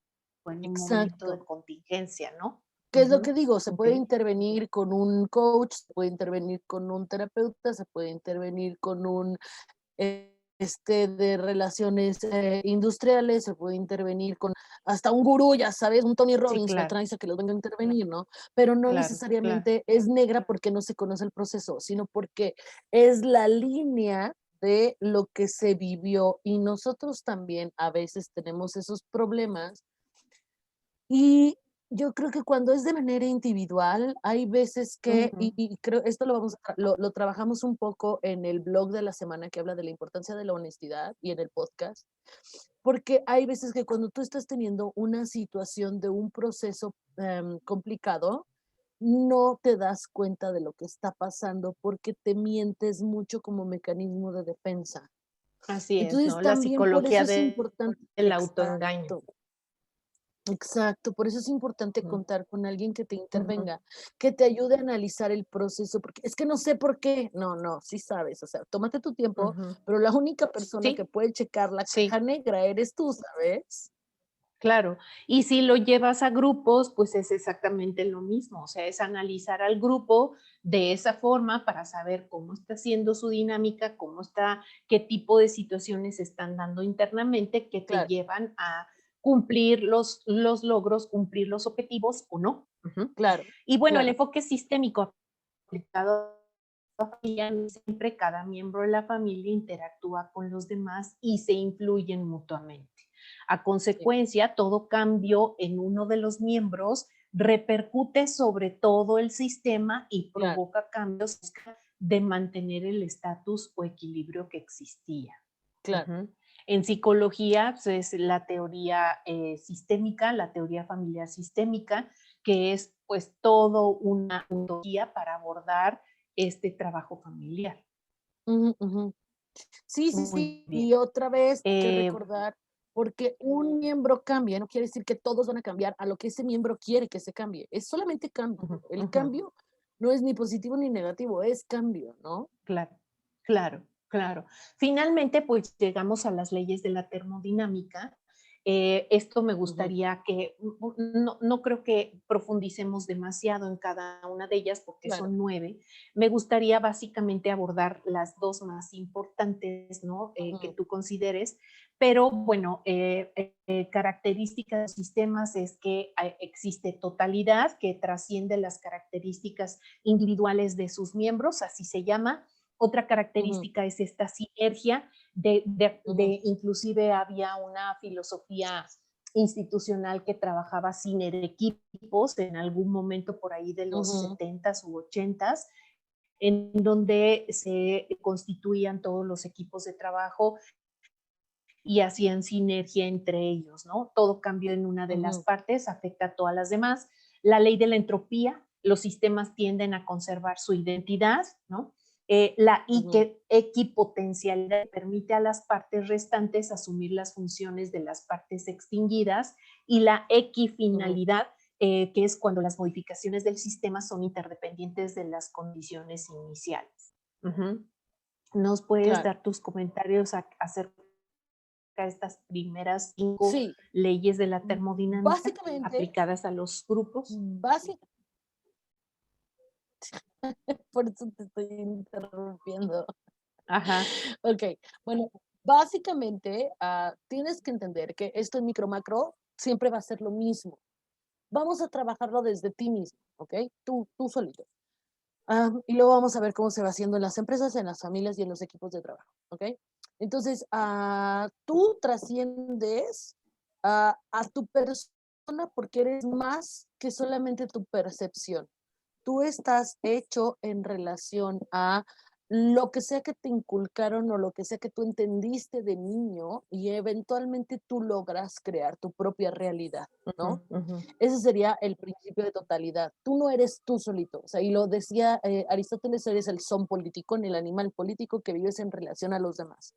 en un momento de exacto. contingencia, ¿no? ¿Qué es lo que Ujú, digo? Se ok. puede intervenir con un coach, se puede intervenir con un terapeuta, se puede intervenir con un, de relaciones, industriales, se puede intervenir con hasta un gurú, ya sabes, un Tony Sí, Robbins, lo claro, traes a que los venga a intervenir, ¿no? Pero no claro, claro. necesariamente es negra porque no se conoce el proceso, sino porque es la línea de lo que se vivió y nosotros también a veces tenemos esos problemas y yo creo que cuando es de manera individual, hay veces que, Ujú. y creo esto lo vamos a lo trabajamos un poco en el blog de la semana que habla de la importancia de la honestidad y en el podcast, porque hay veces que cuando tú estás teniendo una situación de un proceso, complicado, no te das cuenta de lo que está pasando porque te mientes mucho como mecanismo de defensa. Así es, Entonces, ¿no? La también por psicología eso es importante del autoengaño. exacto. Exacto, por eso es importante Ujú, contar con alguien que te ujú, intervenga, que te ayude a analizar el proceso, porque es que no sé por qué. No, no, sí sabes, o sea, tómate tu tiempo, ujú. pero la única persona que Sí, puede checar la caja sí, negra eres tú, ¿sabes? claro. Y si lo llevas a grupos, pues es exactamente lo mismo, o sea, es analizar al grupo de esa forma para saber cómo está siendo su dinámica, cómo está, qué tipo de situaciones se están dando internamente que te Claro, llevan a cumplir los logros, cumplir los objetivos o no. Ujú. claro, Y bueno, el claro. enfoque sistémico aplicado a la familia, no siempre cada miembro de la familia interactúa con los demás y se influyen mutuamente. A Sí, consecuencia, todo cambio en uno de los miembros repercute sobre todo el sistema y claro. provoca cambios de mantener el estatus o equilibrio que existía. Claro. Ujú. En psicología, pues, es la teoría sistémica, la teoría familiar sistémica, que es pues todo una metodología para abordar este trabajo familiar. Ujú, ujú. Sí, sí, Muy sí. bien. Y otra vez hay que Eh, recordar, porque un miembro cambia, no quiere decir que todos van a cambiar a lo que ese miembro quiere que se cambie. Es solamente cambio. ujú, El ujú. cambio no es ni positivo ni negativo, es cambio, ¿no? Claro, claro, claro. Finalmente, pues llegamos a las leyes de la termodinámica. Esto me Ujú, gustaría que no creo que profundicemos demasiado en cada una de ellas porque claro. son 9. Me gustaría básicamente abordar las dos más importantes, ¿no? Que Ujú, tú consideres. Pero bueno, características de los sistemas es que existe totalidad que trasciende las características individuales de sus miembros, así se llama. Otra ujú, característica es esta sinergia ujú, inclusive había una filosofía institucional que trabajaba sin equipos en algún momento por ahí de los ujú, 70s u 80s, en donde se constituían todos los equipos de trabajo y hacían sinergia entre ellos, ¿no? Todo cambio en una de las ujú, partes afecta a todas las demás. La ley de la entropía, los sistemas tienden a conservar su identidad, ¿no? La Ujú, equipotencialidad permite a las partes restantes asumir las funciones de las partes extinguidas y la ujú. equifinalidad, que es cuando las modificaciones del sistema son interdependientes de las condiciones iniciales. Ujú. ¿Nos puedes Claro. dar tus comentarios acerca de estas primeras 5 Sí, leyes de la termodinámica básicamente, aplicadas a los grupos? básic por eso te estoy interrumpiendo. Ajá, Okey, bueno, básicamente, tienes que entender que esto en micro, macro siempre va a ser lo mismo. Vamos a trabajarlo desde ti mismo, ¿okey? Tú solito. Y luego vamos a ver cómo se va haciendo en las empresas, en las familias y en los equipos de trabajo, ¿ok? Entonces, tú trasciendes a tu persona porque eres más que solamente tu percepción. Tú estás hecho en relación a lo que sea que te inculcaron o lo que sea que tú entendiste de niño y eventualmente tú logras crear tu propia realidad, ujú, ¿no? ujú. Ese sería el principio de totalidad. Tú no eres tú solito. O sea, y lo decía Aristóteles, eres el son político, el animal político que vives en relación a los demás.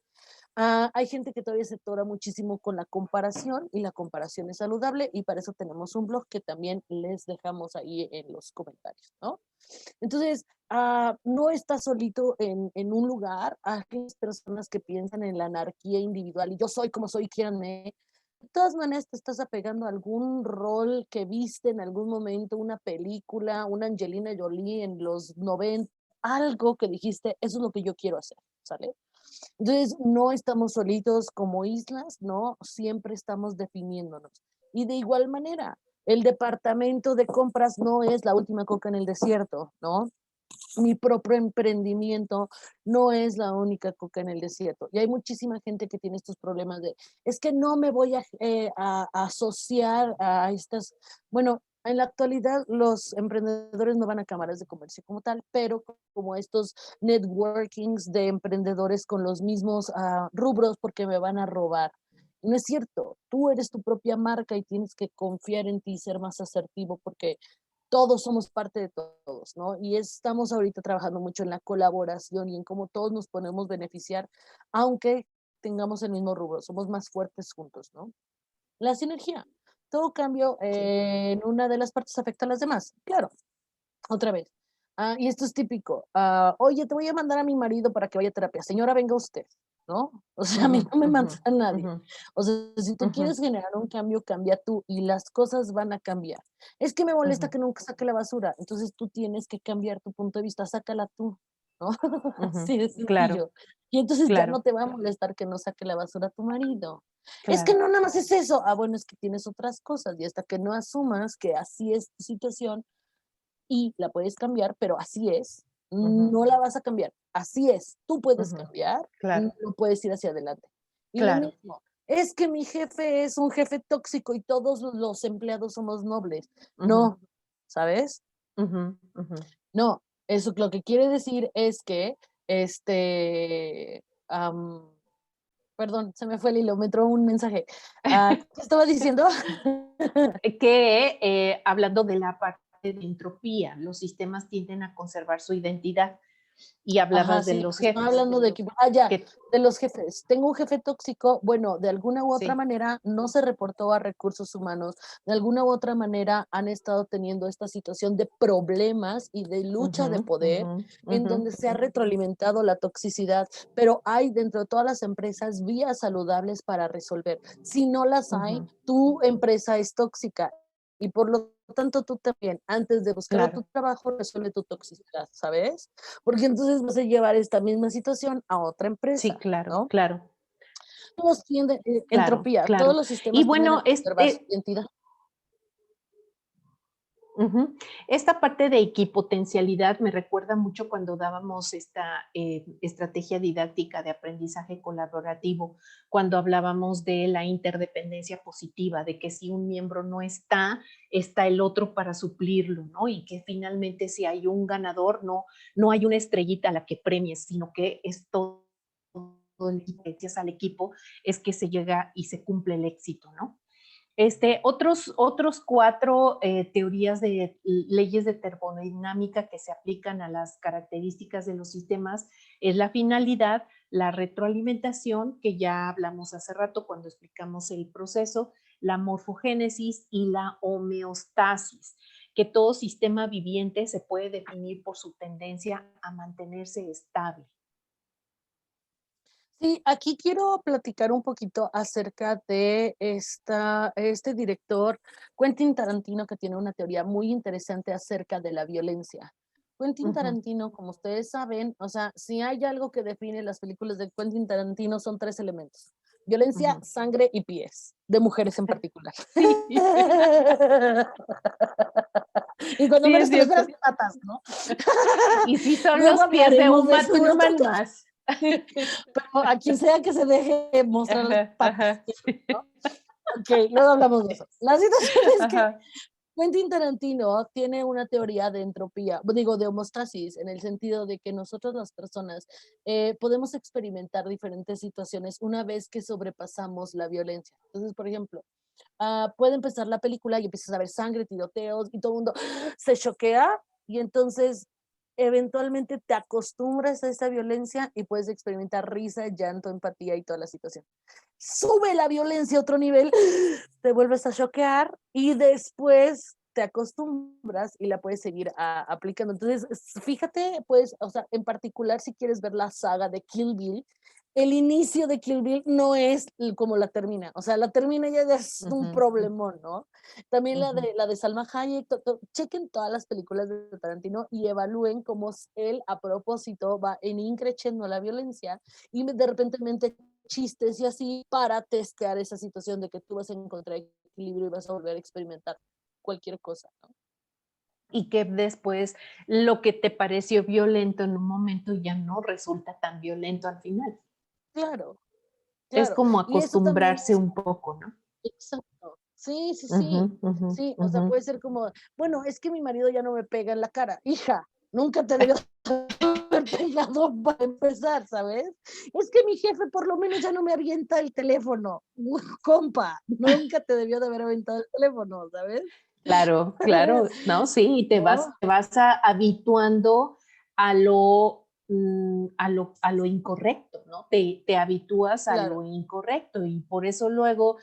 Hay gente que todavía se tora muchísimo con la comparación y la comparación es saludable y para eso tenemos un blog que también les dejamos ahí en los comentarios, ¿no? Entonces, no estás solito en un lugar. Aquellas personas que piensan en la anarquía individual y yo soy como soy, quiéranme. De todas maneras, te estás apegando a algún rol que viste en algún momento, una película, una Angelina Jolie en los 90, algo que dijiste, eso es lo que yo quiero hacer, ¿sale? Entonces, no estamos solitos como islas, ¿no? Siempre estamos definiéndonos. Y de igual manera, el departamento de compras no es la última coca en el desierto, ¿no? Mi propio emprendimiento no es la única coca en el desierto. Y hay muchísima gente que tiene estos problemas de, es que no me voy a asociar a estas, bueno, en la actualidad los emprendedores no van a cámaras de comercio como tal, pero como estos networkings de emprendedores con los mismos rubros porque me van a robar. No es cierto, tú eres tu propia marca y tienes que confiar en ti y ser más asertivo porque todos somos parte de todos, ¿no? Y estamos ahorita trabajando mucho en la colaboración y en cómo todos nos podemos beneficiar, aunque tengamos el mismo rubro, somos más fuertes juntos, ¿no? La sinergia. Todo cambio Sí. en una de las partes afecta a las demás. Claro, otra vez. Y esto es típico. Oye, te voy a mandar a mi marido para que vaya a terapia. Señora, venga usted, ¿no? O sea, a Ujú, mí no me ujú, manda nadie. ujú, O sea, si tú ujú, quieres generar un cambio, cambia tú y las cosas van a cambiar. Es que me molesta ujú, que nunca saque la basura. Entonces tú tienes que cambiar tu punto de vista, sácala tú, ¿no? ujú. Así de Claro, sencillo. Y entonces ya no claro, te va a molestar que no saque la basura tu marido. Es que claro. no nada más es eso. Bueno, es que tienes otras cosas y hasta que no asumas que así es tu situación, y la puedes cambiar, pero así es, Ujú, no la vas a cambiar, así es, tú puedes ujú. cambiar, Claro, no puedes ir hacia adelante. Y lo claro. mismo, es que mi jefe es un jefe tóxico y todos los empleados somos nobles. Ujú, No, ¿sabes? ujú, ujú. No, eso lo que quiere decir es que, este, am, perdón, se me fue el hilo, me entró un mensaje. ¿Qué estaba diciendo? Que hablando de la parte de entropía, los sistemas tienden a conservar su identidad y Ajá, hablabas de sí, los estaba jefes, hablando de equipo. Ya, que de los jefes. Tengo un jefe tóxico, bueno, de alguna u otra sí. manera no se reportó a recursos humanos, de alguna u otra manera han estado teniendo esta situación de problemas y de lucha Ujú, de ujú, poder en ujú, donde se ha retroalimentado la toxicidad, pero hay dentro de todas las empresas vías saludables para resolver. Si no las hay, ujú. tu empresa es tóxica y por lo tanto tú también, antes de buscar otro Claro. trabajo, resuelve tu toxicidad, ¿sabes? Porque entonces vas a llevar esta misma situación a otra Sí, empresa, claro, ¿no? claro, Todos tienden, claro, entropía, todos claro. los Y sistemas tienden a bueno, conservar su identidad. ujú. Esta parte de equipotencialidad me recuerda mucho cuando dábamos esta estrategia didáctica de aprendizaje colaborativo, cuando hablábamos de la interdependencia positiva, de que si un miembro no está, está el otro para suplirlo, ¿no? Y que finalmente si hay un ganador, no hay una estrellita a la que premies, sino que es todo el equipo, gracias al equipo es que se llega y se cumple el éxito, ¿no? Otros cuatro teorías de leyes de termodinámica que se aplican a las características de los sistemas es la finalidad, la retroalimentación, que ya hablamos hace rato cuando explicamos el proceso, la morfogénesis y la homeostasis, que todo sistema viviente se puede definir por su tendencia a mantenerse estable. Sí, aquí quiero platicar un poquito acerca de este director, Quentin Tarantino, que tiene una teoría muy interesante acerca de la violencia. Quentin Ujú, Tarantino, como ustedes saben, o sea, si hay algo que define las películas de Quentin Tarantino son tres elementos: violencia, ujú. sangre y pies, de mujeres en particular. Sí, Y cuando sí, menos es te lo cierto. esperas, te matas, ¿no? Y si son Luego los pies de hablaremos de Uma eso en otro Thurman tema. más. Sí, pero a quien sea que se deje mostrar las Ajá, patas, ajá, sí. ¿no? Ok, luego hablamos de eso. La situación es que Ajá, Quentin Tarantino tiene una teoría de entropía, digo, de homeostasis, en el sentido de que nosotros las personas podemos experimentar diferentes situaciones una vez que sobrepasamos la violencia. Entonces, por ejemplo, puede empezar la película y empiezas a ver sangre, tiroteos y todo el mundo se choquea y entonces eventualmente te acostumbras a esa violencia y puedes experimentar risa, llanto, empatía y toda la situación. Sube la violencia a otro nivel, te vuelves a choquear y después te acostumbras y la puedes seguir aplicando. Entonces, fíjate, pues, o sea, en particular si quieres ver la saga de Kill Bill, el inicio de Kill Bill no es como la termina, o sea, la termina ya es un ujú, problemón, ¿no? También ujú. la de Salma Hayek, chequen todas las películas de Tarantino y evalúen cómo él a propósito va en increciendo la violencia y de repente chistes y así para testear esa situación de que tú vas a encontrar equilibrio y vas a volver a experimentar cualquier cosa, ¿no? Y que después lo que te pareció violento en un momento ya no resulta tan violento al final. Claro, Es claro. como Y eso también acostumbrarse es un poco, ¿no? exacto. Sí, sí, Ujú, sí. ujú, Sí, o sea, ujú. puede ser como, bueno, es que mi marido ya no me pega en la cara. Hija, nunca te debió haber pegado para empezar, ¿sabes? Es que mi jefe por lo menos ya no me avienta el teléfono. Compa, nunca te debió de haber aventado el teléfono, ¿sabes? Claro, claro, no, sí, y ¿No? te vas habituando a lo incorrecto, ¿no? Te habitúas a Claro, lo incorrecto y por eso luego,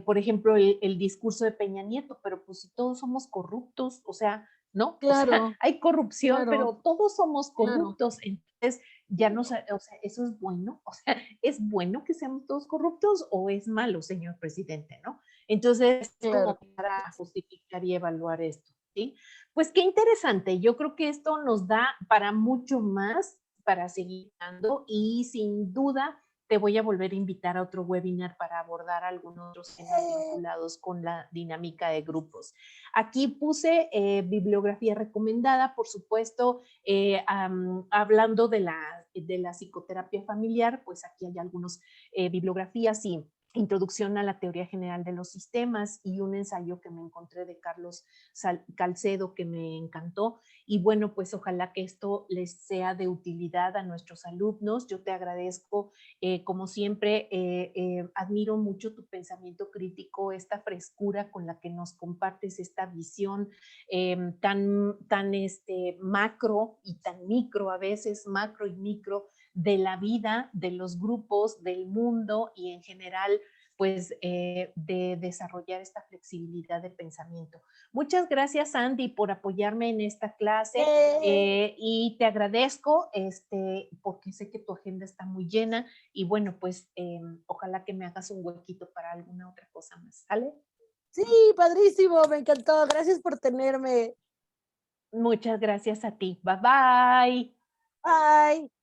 por ejemplo, el discurso de Peña Nieto, pero pues si todos somos corruptos, o sea, ¿no? O sea, claro, hay corrupción, claro, pero todos somos claro. corruptos, entonces ya no, o sea, eso es bueno, o sea, ¿es bueno que seamos todos corruptos o es malo, señor presidente, ¿no? Entonces, Claro. como para justificar y evaluar esto, ¿sí? Pues qué interesante, yo creo que esto nos da para mucho más, para seguir dando y sin duda te voy a volver a invitar a otro webinar para abordar algunos otros temas vinculados con la dinámica de grupos. Aquí puse bibliografía recomendada, por supuesto, hablando de la psicoterapia familiar, pues aquí hay algunas bibliografías y Introducción a la Teoría General de los Sistemas y un ensayo que me encontré de Carlos Calcedo que me encantó. Y bueno, pues ojalá que esto les sea de utilidad a nuestros alumnos. Yo te agradezco, como siempre, admiro mucho tu pensamiento crítico, esta frescura con la que nos compartes esta visión tan macro y tan micro, a veces macro y micro, de la vida, de los grupos, del mundo y en general, pues de desarrollar esta flexibilidad de pensamiento. Muchas gracias, Andy, por apoyarme en esta clase y te agradezco porque sé que tu agenda está muy llena y bueno, pues ojalá que me hagas un huequito para alguna otra cosa más, ¿sale? Sí, padrísimo, me encantó. Gracias por tenerme. Muchas gracias a ti. Bye bye. Bye.